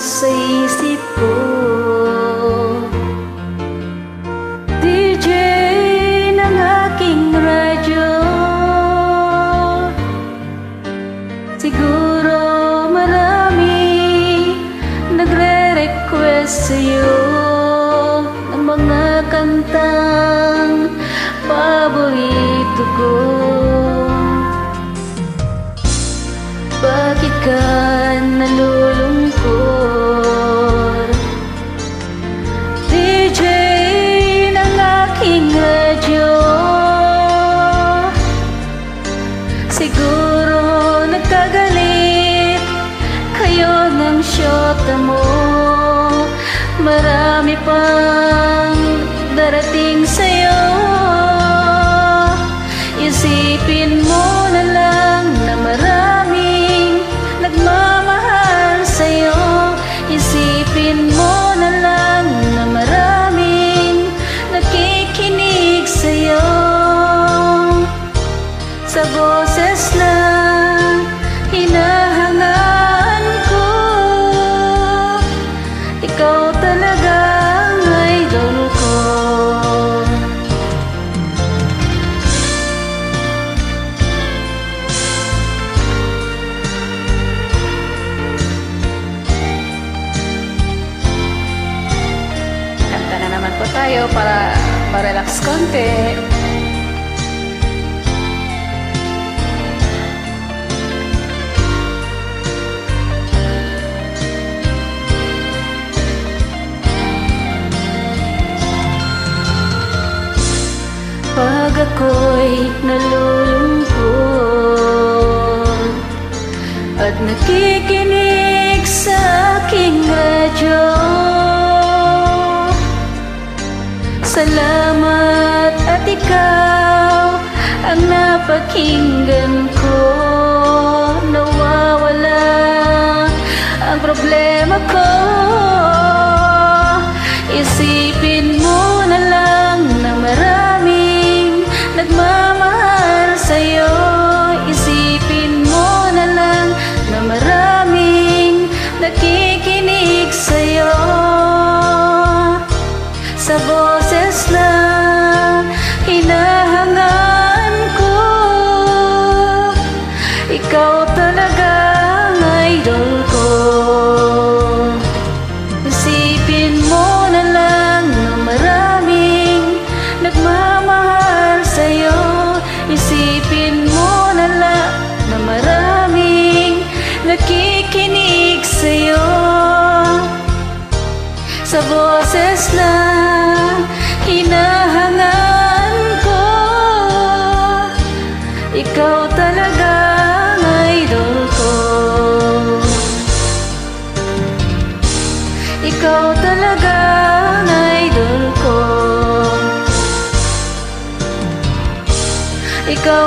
sa isip ko. DJ ng aking radyo, siguro marami nagre-request sa'yo ng mga kantang paborito ko. Bakit ka nalulungkot? DJ ng aking radyo, siguro nagkagalit kayo ng syota mo. Marami pang darating sa'yo. Isipin mo na lang na maraming nagmamahal sa'yo. Isipin mo na lang na maraming nakikinig sa'yo. Sa boses na hinahangaan ko, ikaw talaga ang idol ko. Kanta na naman po tayo para ma-relax konti. Pag ako'y nalulungkot at nakikinig sa aking radyo, salamat at ikaw ang napakinggan ko. Nawawala ang problema ko. Isipin mo na lang na maraming nagmamahal sa'yo. Isipin mo na lang na maraming nakikinig sa'yo. Sa boses na hinahangaan ko, ikaw talaga ang idol ko. Isipin mo na lang na maraming nagmamahal sa'yo. Isipin mo na lang na maraming nakikinig sa'yo. Sa boses na hinahangaan ko, ikaw talaga ang idol ko. Ikaw talaga ang idol ko. Ikaw